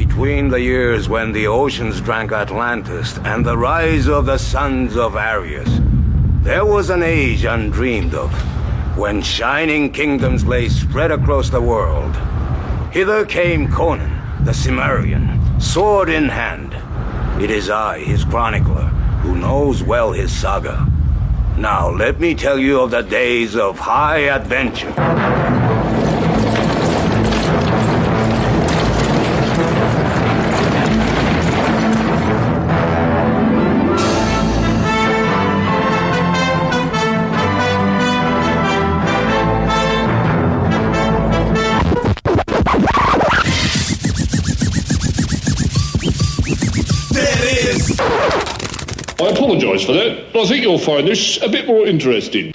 Between the years when the oceans drank Atlantis and the rise of the sons of Ares, there was an age undreamed of, when shining kingdoms lay spread across the world. Hither came Conan, the Cimmerian, sword in hand. It is I, his chronicler, who knows well his saga. Now let me tell you of the days of high adventure. I apologise for that. I think you'll find this a bit more interesting.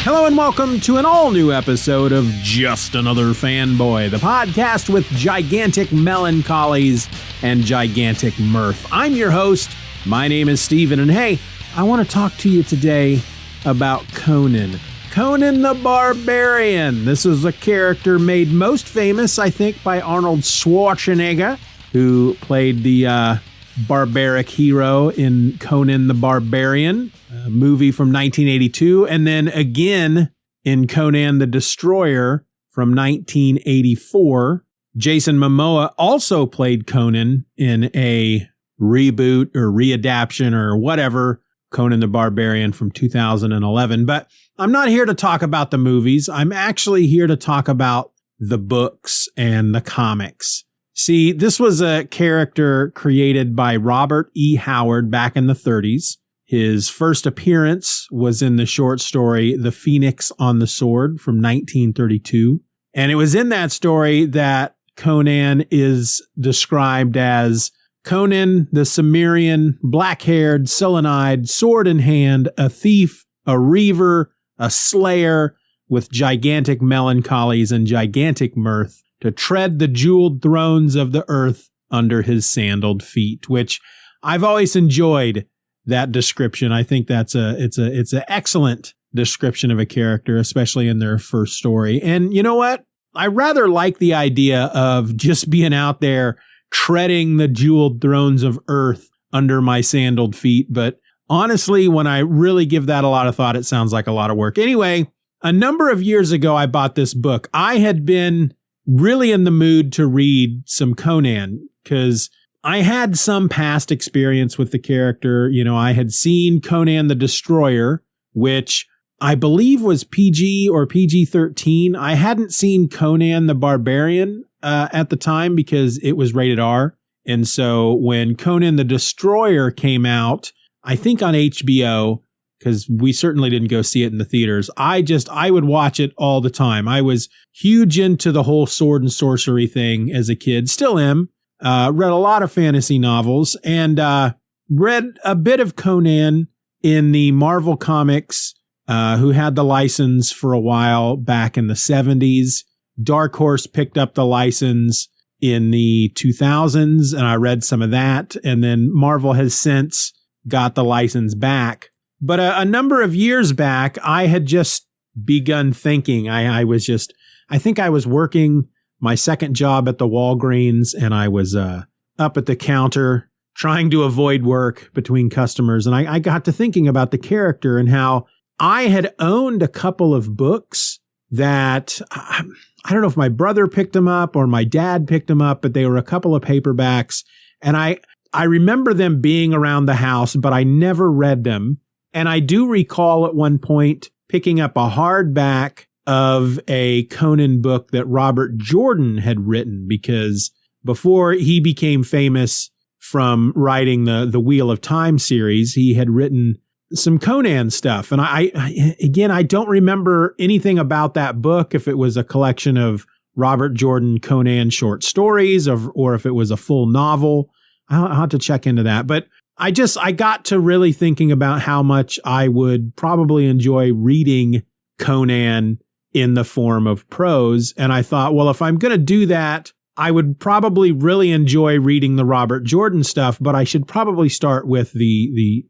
Hello and welcome to an all-new episode of Just Another Fanboy, the podcast with gigantic melancholies and gigantic mirth. I'm your host. My name is Steven, and hey, I want to talk to you today about Conan the Barbarian. This is a character made most famous, I think, by Arnold Schwarzenegger, who played the barbaric hero in Conan the Barbarian, a movie from 1982, and then again in Conan the Destroyer from 1984. Jason Momoa also played Conan in a reboot or readaptation or whatever, Conan the Barbarian from 2011. But I'm not here to talk about the movies. I'm actually here to talk about the books and the comics. See, this was a character created by Robert E. Howard back in the 30s. His first appearance was in the short story The Phoenix on the Sword from 1932. And it was in that story that Conan is described as Conan the Cimmerian, black-haired, sullen-eyed, sword in hand, a thief, a reaver, a slayer with gigantic melancholies and gigantic mirth to tread the jeweled thrones of the earth under his sandaled feet, which I've always enjoyed that description. I think it's an excellent description of a character, especially in their first story. And you know what? I rather like the idea of just being out there treading the jeweled thrones of earth under my sandaled feet, but honestly, when I really give that a lot of thought, it sounds like a lot of work. Anyway, a number of years ago, I bought this book. I had been really in the mood to read some Conan because I had some past experience with the character. You know, I had seen Conan the Destroyer, which I believe was PG or PG-13. I hadn't seen Conan the Barbarian at the time because it was rated R. And so when Conan the Destroyer came out, I think on HBO, because we certainly didn't go see it in the theaters, I would watch it all the time. I was huge into the whole sword and sorcery thing as a kid, still am. Read a lot of fantasy novels and read a bit of Conan in the Marvel Comics, who had the license for a while back in the 70s. Dark Horse picked up the license in the 2000s, and I read some of that. And then Marvel has since got the license back. But a number of years back, I had just begun thinking. I think I was working my second job at the Walgreens, and I was up at the counter trying to avoid work between customers. And I got to thinking about the character and how I had owned a couple of books that I don't know if my brother picked them up or my dad picked them up, but they were a couple of paperbacks. And I remember them being around the house, but I never read them. And I do recall at one point picking up a hardback of a Conan book that Robert Jordan had written, because before he became famous from writing the Wheel of Time series, he had written some Conan stuff. And I don't remember anything about that book, if it was a collection of Robert Jordan Conan short stories or if it was a full novel. I'll have to check into that. But I got to really thinking about how much I would probably enjoy reading Conan in the form of prose. And I thought, well, if I'm going to do that, I would probably really enjoy reading the Robert Jordan stuff, but I should probably start with the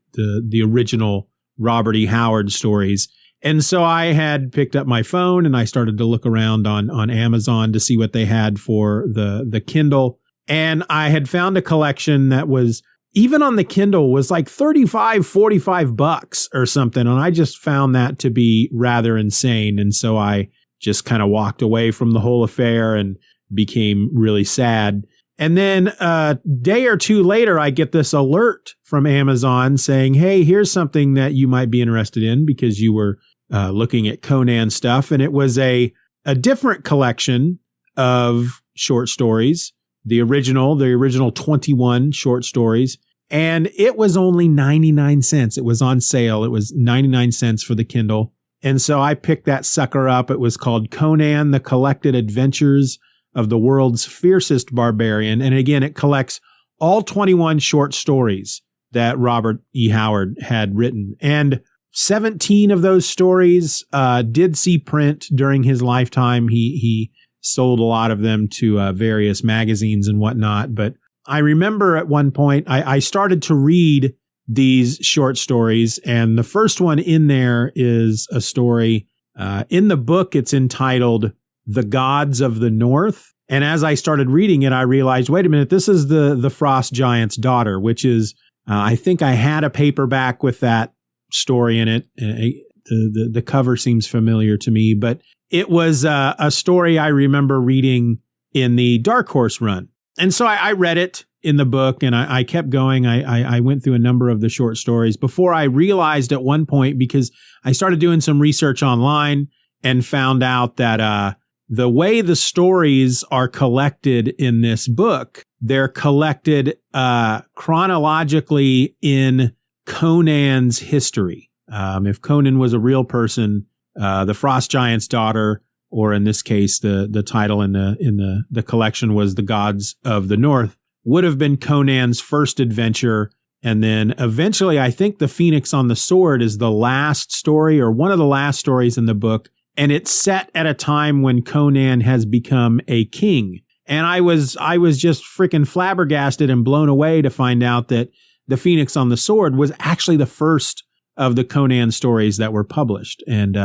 original Robert E. Howard stories. And so I had picked up my phone and I started to look around on Amazon to see what they had for the Kindle. And I had found a collection that was, even on the Kindle, was like $35-$45 or something. And I just found that to be rather insane. And so I just kind of walked away from the whole affair and became really sad. And then a day or two later, I get this alert from Amazon saying, hey, here's something that you might be interested in because you were looking at Conan stuff. And it was a different collection of short stories, the original 21 short stories. And it was only 99 cents. It was on sale. It was 99 cents for the Kindle. And so I picked that sucker up. It was called Conan, the Collected Adventures of the World's Fiercest Barbarian. And again, it collects all 21 short stories that Robert E. Howard had written. And 17 of those stories did see print during his lifetime. He sold a lot of them to various magazines and whatnot. But I remember at one point, I started to read these short stories. And the first one in there is a story. In the book, it's entitled The Gods of the North. And as I started reading it, I realized, wait a minute, this is the Frost Giant's daughter, which is, I think I had a paperback with that story in it. The cover seems familiar to me, but it was a story I remember reading in the Dark Horse run. And so I read it in the book and I kept going. I went through a number of the short stories before I realized at one point, because I started doing some research online and found out that the way the stories are collected in this book, they're collected chronologically in Conan's history. If Conan was a real person, the Frost Giant's daughter, or in this case, the title in the collection was The Gods of the North, would have been Conan's first adventure. And then eventually, I think The Phoenix on the Sword is the last story, or one of the last stories in the book. And it's set at a time when Conan has become a king. And I was just freaking flabbergasted and blown away to find out that The Phoenix on the Sword was actually the first of the Conan stories that were published. And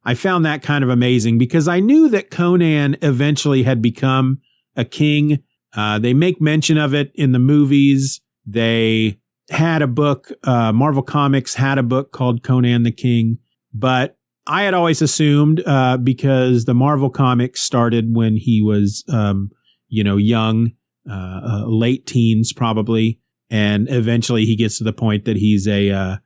I found that kind of amazing because I knew that Conan eventually had become a king. They make mention of it in the movies. They had a book, Marvel Comics had a book called Conan the King, but I had always assumed, because the Marvel Comics started when he was, young, late teens probably, and eventually he gets to the point that he's a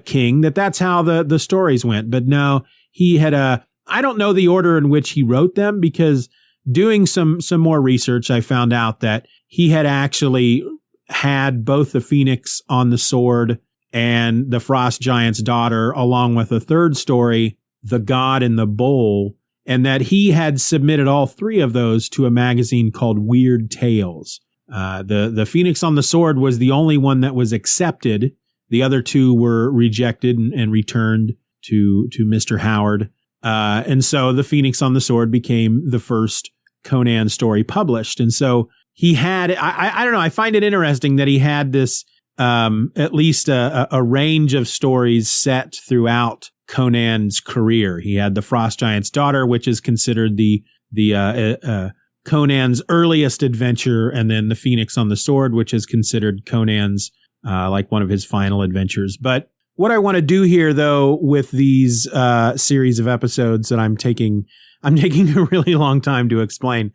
king, that's how the stories went. But no, he had I don't know the order in which he wrote them, because doing some more research, I found out that he had actually had both the Phoenix on the Sword and the Frost Giant's daughter, along with a third story, The God in the Bowl, and that he had submitted all three of those to a magazine called Weird Tales. The Phoenix on the Sword was the only one that was accepted. The other two were rejected and returned to Mr. Howard. And so The Phoenix on the Sword became the first Conan story published. And so he had, I don't know, I find it interesting that he had this, at least a range of stories set throughout Conan's career. He had the Frost Giant's daughter, which is considered the Conan's earliest adventure, and then the Phoenix on the Sword, which is considered Conan's like one of his final adventures. But what I want to do here, though, with these series of episodes that I'm taking a really long time to explain.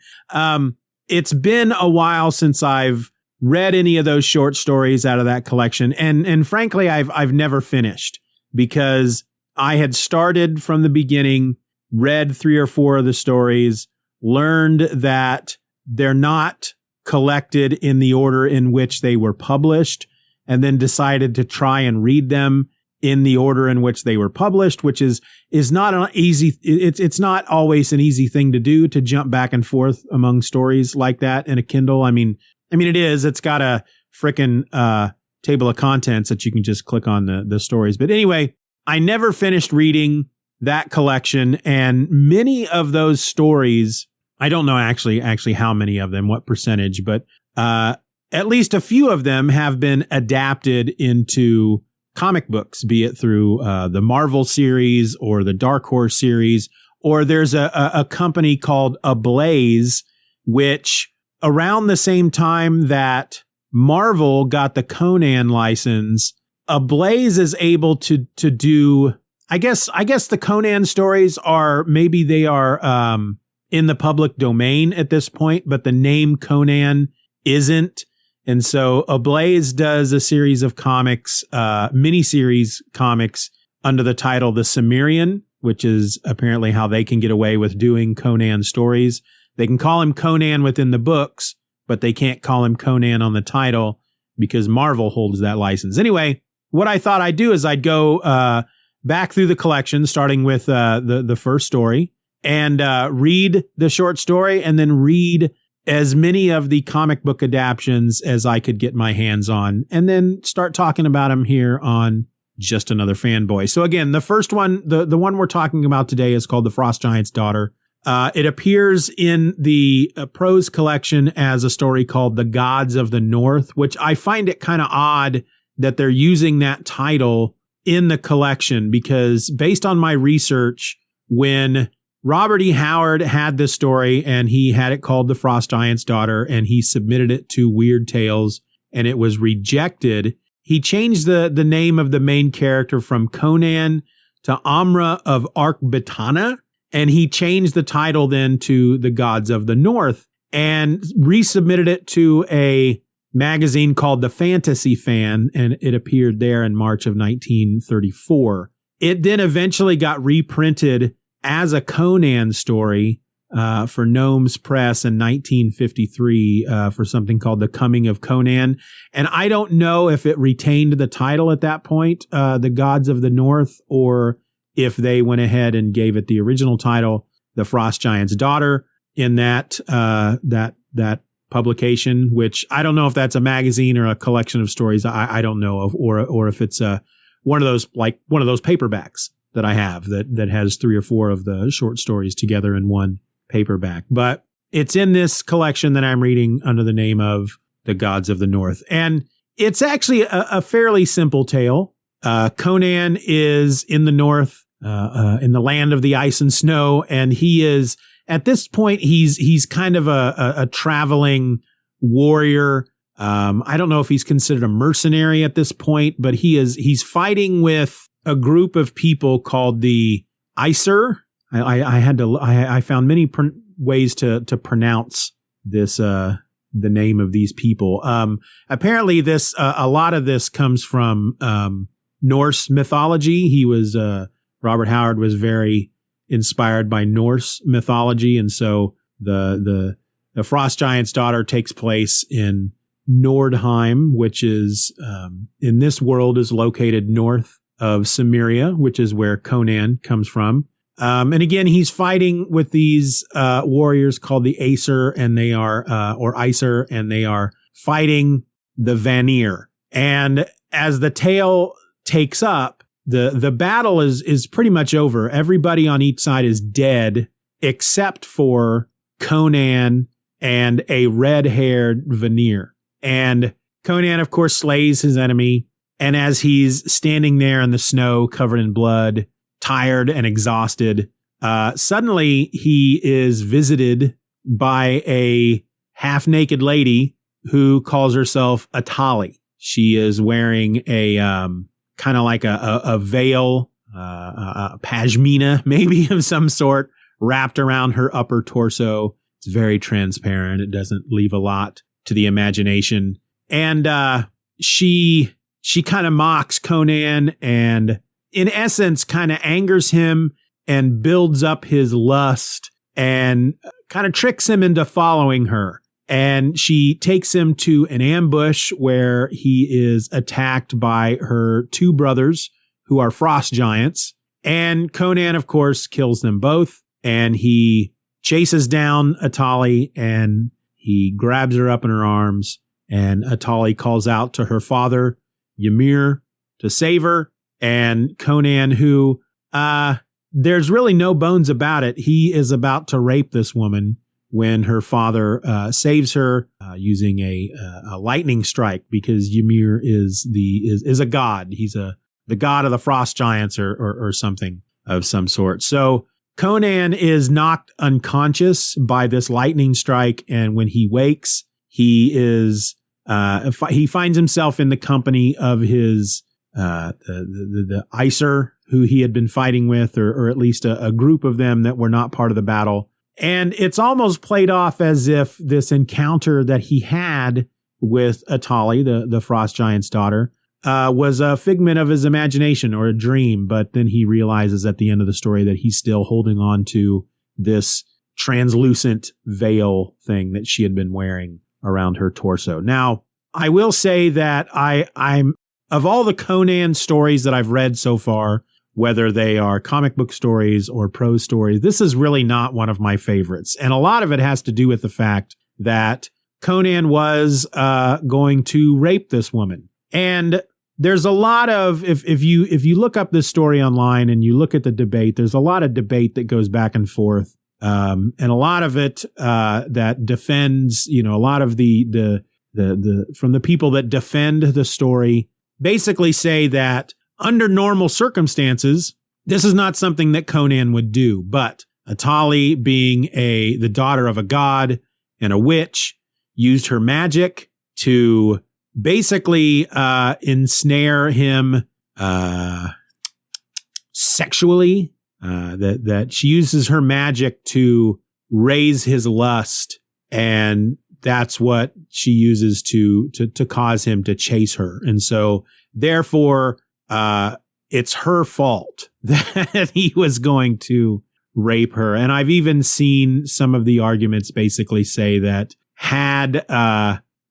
It's been a while since I've read any of those short stories out of that collection, and frankly, I've never finished, because I had started from the beginning, read 3 or 4 of the stories, learned that they're not collected in the order in which they were published, and then decided to try and read them in the order in which they were published, which is not an easy, it's not always an easy thing to do, to jump back and forth among stories like that in a Kindle. I mean, it is, it's got a frickin' table of contents that you can just click on the stories. But anyway, I never finished reading that collection, and many of those stories, I don't know actually how many of them, what percentage, but at least a few of them have been adapted into comic books, be it through the Marvel series or the Dark Horse series, or there's a company called Ablaze, which around the same time that Marvel got the Conan license, Ablaze is able to do, I guess the Conan stories are, maybe they are in the public domain at this point, but the name Conan isn't. And so Ablaze does a series of comics, miniseries comics under the title The Cimmerian, which is apparently how they can get away with doing Conan stories. They can call him Conan within the books, but they can't call him Conan on the title because Marvel holds that license. Anyway, what I thought I'd do is I'd go back through the collection, starting with the first story, and read the short story, and then read as many of the comic book adaptations as I could get my hands on, and then start talking about them here on Just Another Fanboy. So again, the first one, the one we're talking about today, is called The Frost Giant's Daughter. It appears in the prose collection as a story called The Gods of the North, which I find it kind of odd that they're using that title in the collection, because based on my research, when Robert E. Howard had this story and he had it called The Frost Giant's Daughter and he submitted it to Weird Tales and it was rejected, he changed the name of the main character from Conan to Amra of Arkbitana, and he changed the title then to The Gods of the North and resubmitted it to a magazine called The Fantasy Fan, and it appeared there in March of 1934. It then eventually got reprinted as a Conan story for Gnomes Press in 1953 for something called The Coming of Conan. And I don't know if it retained the title at that point, The Gods of the North, or if they went ahead and gave it the original title, The Frost Giant's Daughter, in that publication, which I don't know if that's a magazine or a collection of stories. I don't know of, or if it's one of those paperbacks that I have that has 3 or 4 of the short stories together in one paperback. But it's in this collection that I'm reading under the name of The Gods of the North. And it's actually a fairly simple tale. Conan is in the north, in the land of the ice and snow, and he is, at this point, he's kind of a traveling warrior. I don't know if he's considered a mercenary at this point, but he's fighting with a group of people called the Aesir. I found many ways to pronounce this, the name of these people. Apparently this, a lot of this comes from, Norse mythology. Robert Howard was very inspired by Norse mythology. And so the Frost Giant's Daughter takes place in Nordheim, which is, in this world, is located north of Cimmeria, which is where Conan comes from. And again, he's fighting with these warriors called the Aesir, and they are, or Aesir, and they are fighting the Vanir. And as the tale takes up, the battle is pretty much over. Everybody on each side is dead except for Conan and a red-haired Vanir. And Conan, of course, slays his enemy. And as he's standing there in the snow, covered in blood, tired and exhausted, suddenly he is visited by a half-naked lady who calls herself Atali. She is wearing a kind of like a veil, a pashmina maybe of some sort, wrapped around her upper torso. It's very transparent. It doesn't leave a lot to the imagination. And she kind of mocks Conan and, in essence, kind of angers him and builds up his lust and kind of tricks him into following her. And she takes him to an ambush where he is attacked by her 2 brothers who are frost giants. And Conan, of course, kills them both. And he chases down Atali and he grabs her up in her arms. And Atali calls out to her father, Ymir, to save her. And Conan, who, there's really no bones about it, he is about to rape this woman when her father saves her using a lightning strike, because Ymir is a god. He's a the god of the frost giants or something of some sort. So Conan is knocked unconscious by this lightning strike, and when he wakes, he finds himself in the company of his the Icer who he had been fighting with, or at least a group of them that were not part of the battle. And it's almost played off as if this encounter that he had with Atali, the frost giant's daughter, was a figment of his imagination or a dream. But then he realizes at the end of the story that he's still holding on to this translucent veil thing that she had been wearing around her torso. Now, I will say that I'm of all the Conan stories that I've read so far, whether they are comic book stories or prose stories, this is really not one of my favorites. And a lot of it has to do with the fact that Conan was going to rape this woman. And there's a lot of, if you look up this story online and you look at the debate, there's a lot of debate that goes back and forth. And a lot of it that defends, a lot of the from the people that defend the story basically say that under normal circumstances, this is not something that Conan would do. But Atali, being the daughter of a god and a witch, used her magic to basically ensnare him sexually. That she uses her magic to raise his lust, and that's what she uses to cause him to chase her. And so therefore, it's her fault that he was going to rape her. And I've even seen some of the arguments basically say that had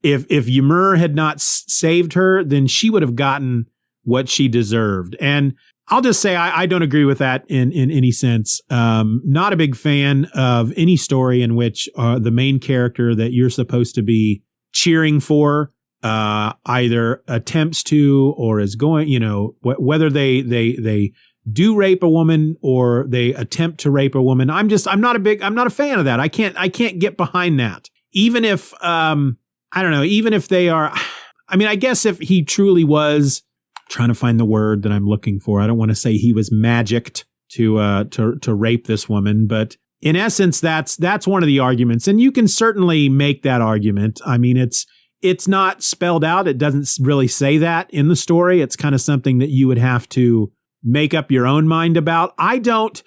if Ymir had not saved her, then she would have gotten what she deserved. And I'll just say I don't agree with that in any sense. Not a big fan of any story in which the main character that you're supposed to be cheering for either attempts to or is going, whether they do rape a woman or they attempt to rape a woman. I'm not a fan of that. I can't get behind that. Even if even if they are, I guess if he truly was, trying to find the word that I'm looking for. I don't want to say he was magicked to rape this woman, but in essence, that's one of the arguments. And you can certainly make that argument. It's not spelled out. It doesn't really say that in the story. It's kind of something that you would have to make up your own mind about. I don't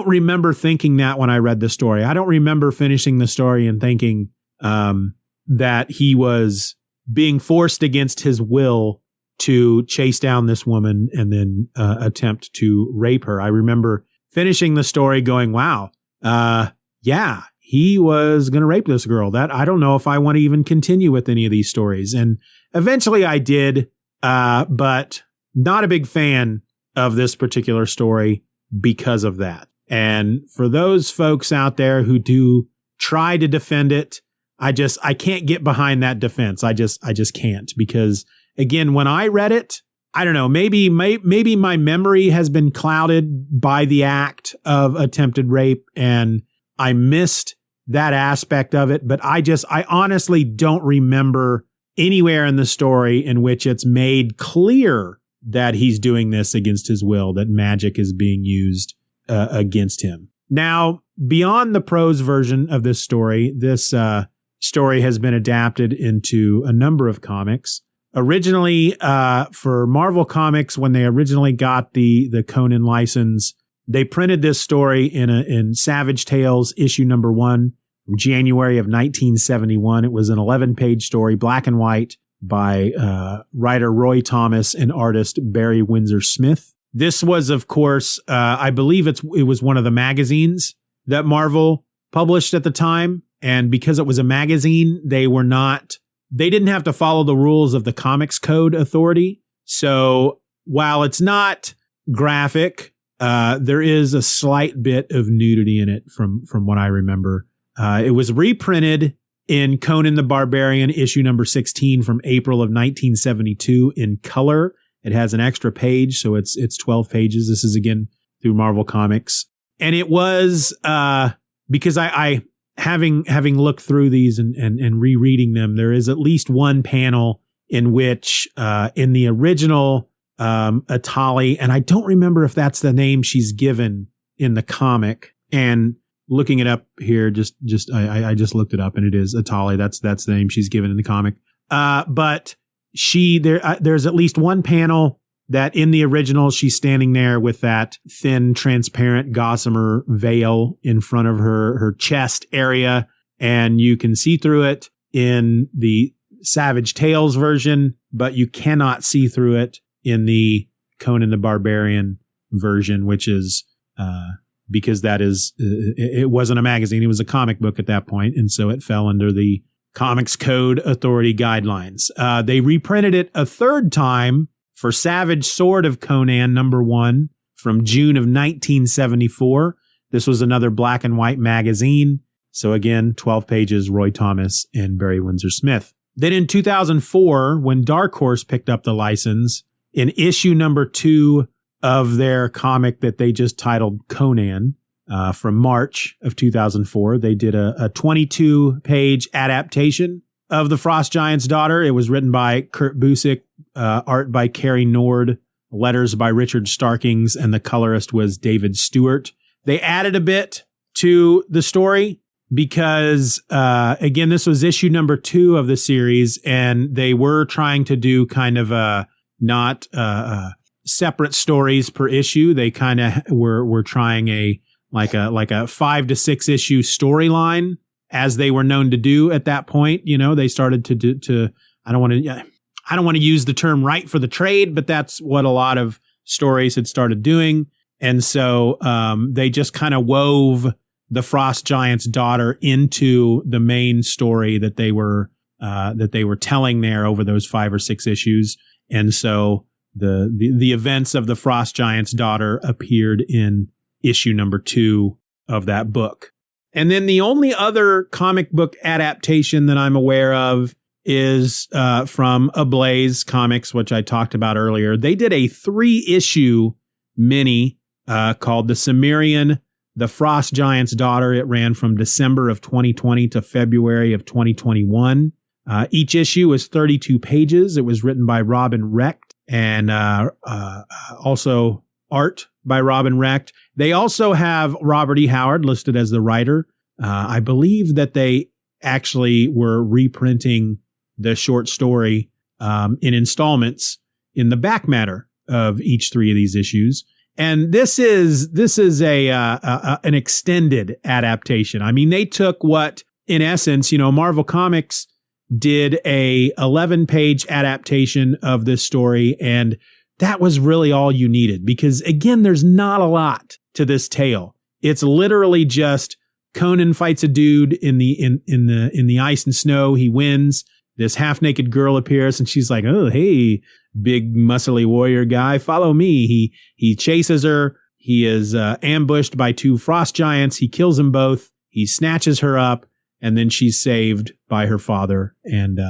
remember thinking that when I read the story. I don't remember finishing the story and thinking that he was being forced against his will to chase down this woman and then attempt to rape her. I remember finishing the story going, wow, yeah, he was going to rape this girl. That I don't know if I want to even continue with any of these stories. And eventually I did, but not a big fan of this particular story because of that. And for those folks out there who do try to defend it, I can't get behind that defense. I just can't, because again, when I read it, I don't know, maybe my memory has been clouded by the act of attempted rape and I missed that aspect of it. But I honestly don't remember anywhere in the story in which it's made clear that he's doing this against his will, that magic is being used against him. Now, beyond the prose version of this story story has been adapted into a number of comics. Originally, for Marvel Comics, when they originally got the Conan license, they printed this story in Savage Tales issue number 1 from January of 1971. It was an 11-page story, black and white, by writer Roy Thomas and artist Barry Windsor Smith. This was, of course, I believe it was one of the magazines that Marvel published at the time. And because it was a magazine, they didn't have to follow the rules of the Comics Code Authority. So while it's not graphic, there is a slight bit of nudity in it from what I remember. It was reprinted in Conan the Barbarian issue number 16 from April of 1972 in color. It has an extra page, so it's 12 pages. This is again through Marvel Comics. And it was because I having looked through these and rereading them, there is at least one panel in which in the original Atali, and I don't remember if that's the name she's given in the comic. And looking it up here, I just looked it up, and it is Atali. That's the name she's given in the comic. But there's at least one panel that in the original, she's standing there with that thin, transparent gossamer veil in front of her chest area, and you can see through it in the Savage Tales version, but you cannot see through it in the Conan the Barbarian version, which is because that is it wasn't a magazine, it was a comic book at that point, and so it fell under the Comics Code Authority guidelines. They reprinted it a third time for Savage Sword of Conan #1 from June of 1974. This was another black and white magazine. So again, 12 pages, Roy Thomas and Barry Windsor Smith. Then in 2004, when Dark Horse picked up the license, in issue #2 of their comic that they just titled Conan, from March of 2004, they did a 22-page adaptation of The Frost Giant's Daughter. It was written by Kurt Busiek, art by Carrie Nord, letters by Richard Starkings, and the colorist was David Stewart. They added a bit to the story because, again, this was issue #2 of the series, and they were trying to do kind of not separate stories per issue. They kind of were trying a 5 to 6 issue storyline, as they were known to do at that point. You know, they started to I don't want to use the term right for the trade, but that's what a lot of stories had started doing. And so they just kind of wove the Frost Giant's Daughter into the main story that they were telling there over those 5 or 6 issues. And so the events of the Frost Giant's Daughter appeared in issue #2 of that book. And then the only other comic book adaptation that I'm aware of is from Ablaze Comics, which I talked about earlier. They did a 3-issue mini called The Cimmerian, The Frost Giant's Daughter. It ran from December of 2020 to February of 2021. Each issue was 32 pages. It was written by Robin Recht and also art by Robin Recht. They also have Robert E. Howard listed as the writer. I believe that they actually were reprinting the short story in installments in the back matter of each 3 of these issues. And this is an extended adaptation. I mean, they took what, in essence, Marvel Comics did a 11-page adaptation of this story, and that was really all you needed, because again, there's not a lot to this tale. It's literally just Conan fights a dude in the ice and snow. He wins. This half-naked girl appears, and she's like, "Oh, hey, big muscly warrior guy, follow me." He chases her. He is ambushed by 2 frost giants. He kills them both. He snatches her up, and then she's saved by her father. And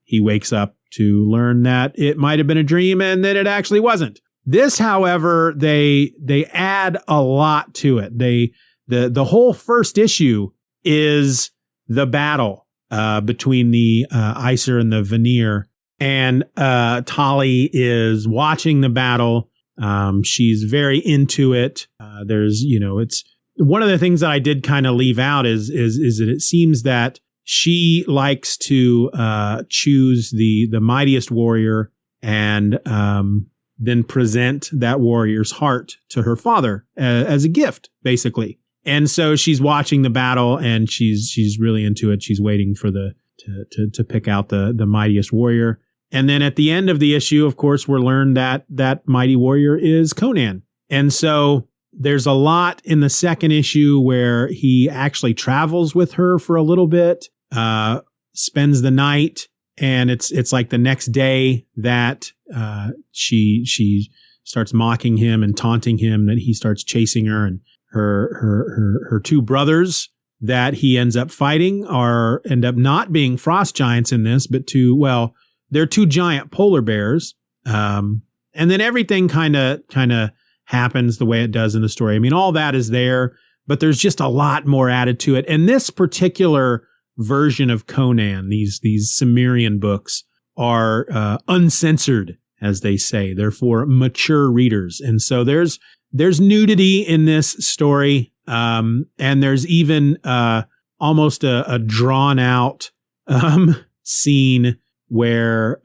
he wakes up to learn that it might have been a dream and that it actually wasn't. This, however, they add a lot to it. The whole first issue is the battle between the Icer and the Vanir, and Tali is watching the battle. She's very into it. It's one of the things that I did kind of leave out is that it seems that she likes to choose the mightiest warrior and then present that warrior's heart to her father as a gift, basically. And so she's watching the battle, and she's really into it. She's waiting for to pick out the mightiest warrior. And then at the end of the issue, of course, we're learned that that mighty warrior is Conan. And so there's a lot in the second issue where he actually travels with her for a little bit, spends the night, and it's like the next day that she starts mocking him and taunting him that he starts chasing her, and her 2 brothers that he ends up fighting end up not being frost giants in this, but they're 2 giant polar bears. And then everything kind of happens the way it does in the story. I mean, all that is there, but there's just a lot more added to it. And this particular version of Conan, these Cimmerian books, are uncensored as they say. They're for mature readers. And so there's nudity in this story. And there's even almost a drawn out scene where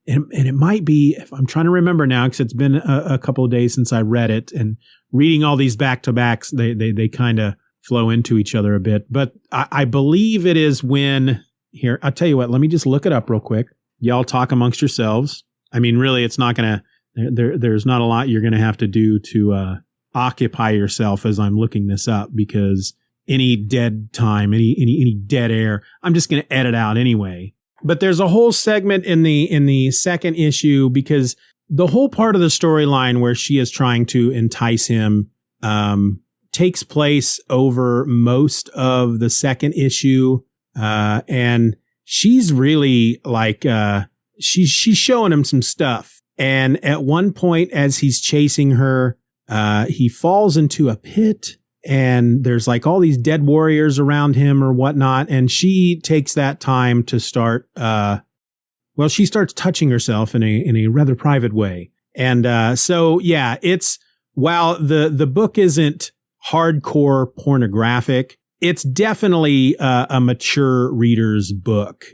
and it might be, if I'm trying to remember now, because it's been a couple of days since I read it, and reading all these back-to-backs, they kind of flow into each other a bit. But I believe it is when, here, I'll tell you what, let me just look it up real quick. Y'all talk amongst yourselves. I mean, really, it's not going to, there's not a lot you're going to have to do to occupy yourself as I'm looking this up, because any dead time, any dead air, I'm just going to edit out anyway. But there's a whole segment in the second issue, because the whole part of the storyline where she is trying to entice him takes place over most of the second issue. And she's really like, she's showing him some stuff. And at one point, as he's chasing her, he falls into a pit, and there's like all these dead warriors around him or whatnot. And she takes that time to start, she starts touching herself in a rather private way. And so, yeah, while the book isn't hardcore pornographic, it's definitely a mature reader's book.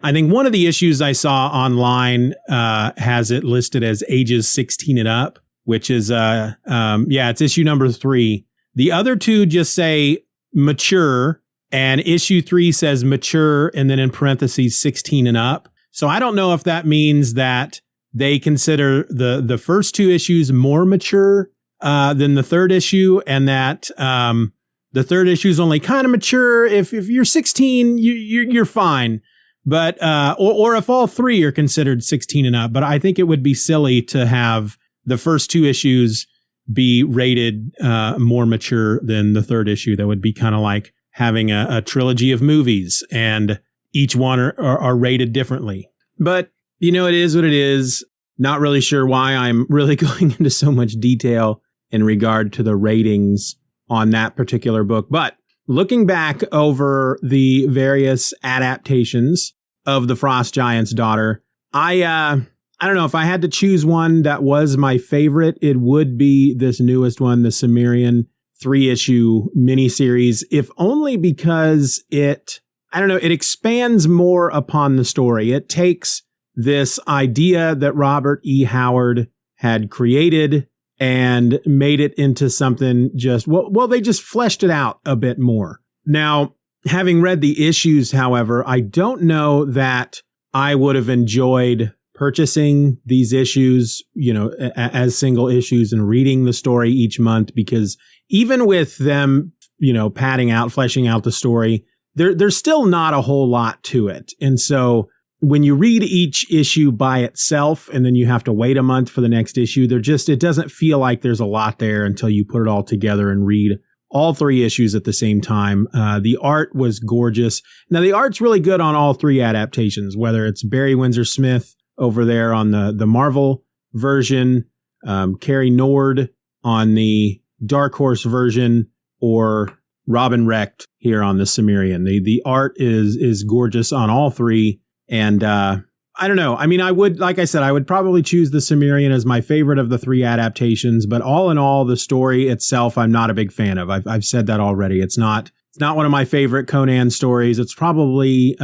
I think one of the issues I saw online has it listed as ages 16 and up, which is, it's issue number 3. The other two just say mature, and issue 3 says mature, and then in parentheses 16 and up. So I don't know if that means that they consider the first 2 issues more mature than the third issue, and that the third issue is only kind of mature. If you're 16, you're fine. But or if all 3 are considered 16 and up. But I think it would be silly to have the first 2 issues be rated more mature than the third issue. That would be kind of like having a trilogy of movies, and each one are rated differently. But, it is what it is. Not really sure why I'm really going into so much detail in regard to the ratings on that particular book. But looking back over the various adaptations of The Frost Giant's Daughter, I don't know, if I had to choose one that was my favorite, it would be this newest one, the Cimmerian 3-issue miniseries, if only because it expands more upon the story. It takes this idea that Robert E. Howard had created and made it into something they just fleshed it out a bit more. Now, having read the issues, however, I don't know that I would have enjoyed purchasing these issues, as single issues and reading the story each month, because even with them, fleshing out the story, there's still not a whole lot to it. And so when you read each issue by itself and then you have to wait a month for the next issue, it doesn't feel like there's a lot there until you put it all together and read all 3 issues at the same time. The art was gorgeous. Now, the art's really good on all 3 adaptations, whether it's Barry Windsor Smith over there on the Marvel version, Carrie Nord on the Dark Horse version, or Robin Recht here on the Cimmerian. The art is gorgeous on all 3. And I don't know. I mean, I would probably choose the Cimmerian as my favorite of the 3 adaptations. But all in all, the story itself, I'm not a big fan of. I've said that already. It's not one of my favorite Conan stories. It's probably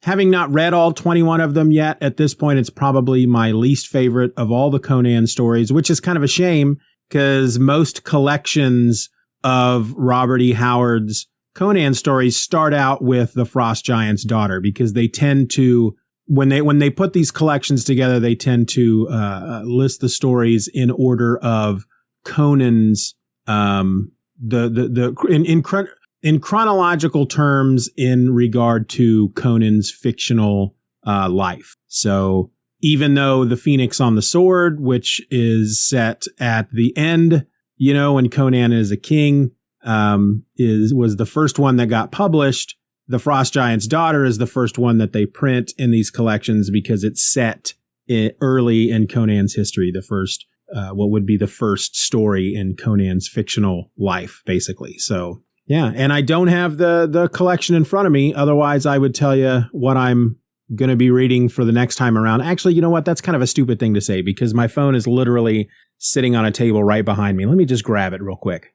having not read all 21 of them yet, at this point, it's probably my least favorite of all the Conan stories, which is kind of a shame, because most collections of Robert E. Howard's Conan stories start out with The Frost Giant's Daughter, because they tend to, when they put these collections together, they tend to list the stories in order of Conan's in chronological terms in regard to Conan's fictional life. So even though The Phoenix on the Sword, which is set at the end, when Conan is a king, was the first one that got published, The Frost Giant's Daughter is the first one that they print in these collections, because it's set early in Conan's history, the first, what would be the first story in Conan's fictional life, basically. So, yeah, and I don't have the collection in front of me. Otherwise, I would tell you what I'm going to be reading for the next time around. Actually, you know what? That's kind of a stupid thing to say because my phone is literally sitting on a table right behind me. Let me just grab it real quick.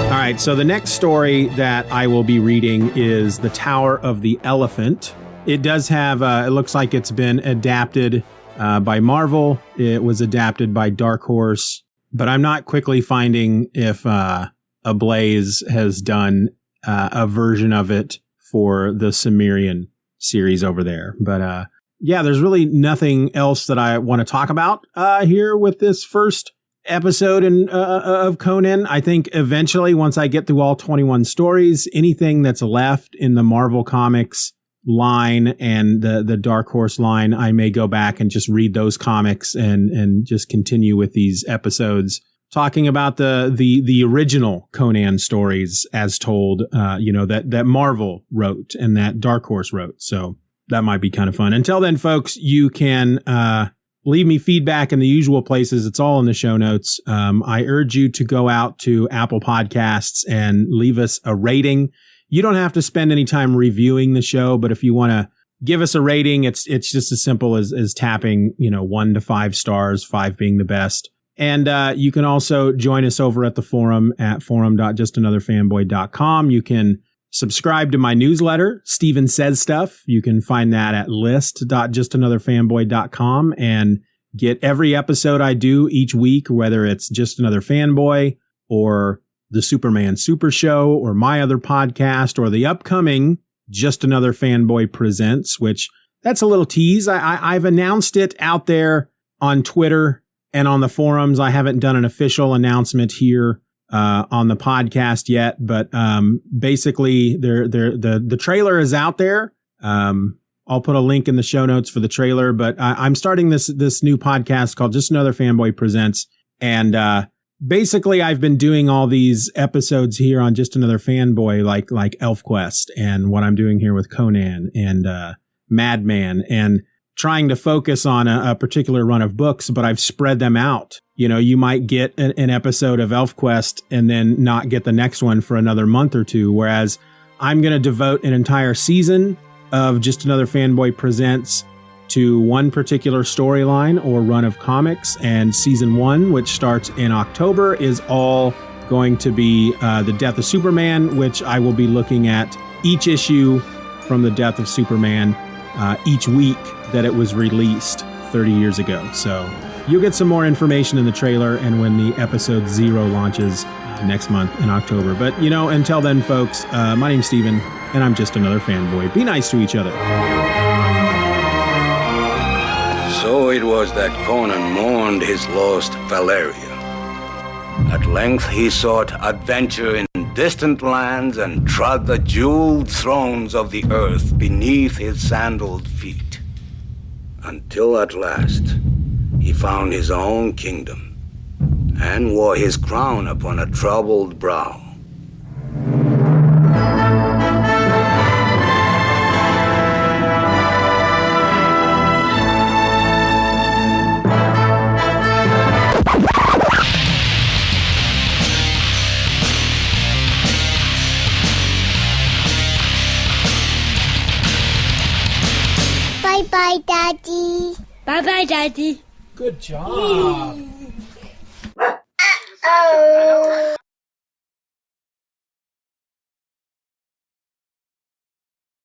All right, so the next story that I will be reading is The Tower of the Elephant. It does have, it looks like it's been adapted by Marvel. It was adapted by Dark Horse, but I'm not quickly finding if Ablaze has done a version of it for the Cimmerian series over there. But yeah, there's really nothing else that I want to talk about here with this first episode of Conan. I think eventually, once I get through all 21 stories, anything that's left in the Marvel Comics line and the Dark Horse line, I may go back and just read those comics and just continue with these episodes talking about the original Conan stories as told, that Marvel wrote and that Dark Horse wrote. So that might be kind of fun. Until then, folks, you can leave me feedback in the usual places. It's all in the show notes. I urge you to go out to Apple Podcasts and leave us a rating. You don't have to spend any time reviewing the show, but if you want to give us a rating, it's just as simple as tapping, 1 to 5 stars, 5 being the best. And you can also join us over at the forum at forum.justanotherfanboy.com. You can subscribe to my newsletter, Steven Says Stuff. You can find that at list.justanotherfanboy.com and get every episode I do each week, whether it's Just Another Fanboy or the Superman Super Show or my other podcast or the upcoming Just Another Fanboy Presents, which that's a little tease. I've announced it out there on Twitter and on the forums. I haven't done an official announcement here on the podcast yet, but basically the trailer is out there. I'll put a link in the show notes for the trailer, but I'm starting this new podcast called Just Another Fanboy Presents. And basically I've been doing all these episodes here on Just Another Fanboy, like ElfQuest and what I'm doing here with Conan and Madman, and trying to focus on a particular run of books, but I've spread them out. You might get an episode of ElfQuest and then not get the next one for another month or two, whereas I'm going to devote an entire season of Just Another Fanboy Presents to one particular storyline or run of comics, and season 1, which starts in October, is all going to be the death of Superman, which I will be looking at each issue from the death of Superman each week that it was released 30 years ago. So you'll get some more information in the trailer and when the episode 0 launches next month in October. But, until then, folks, my name's Steven, and I'm Just Another Fanboy. Be nice to each other. So it was that Conan mourned his lost Valeria. At length he sought adventure in distant lands and trod the jeweled thrones of the earth beneath his sandaled feet. Until at last he found his own kingdom and wore his crown upon a troubled brow. Bye-bye, Daddy. Bye-bye, Daddy. Good job. Uh-oh.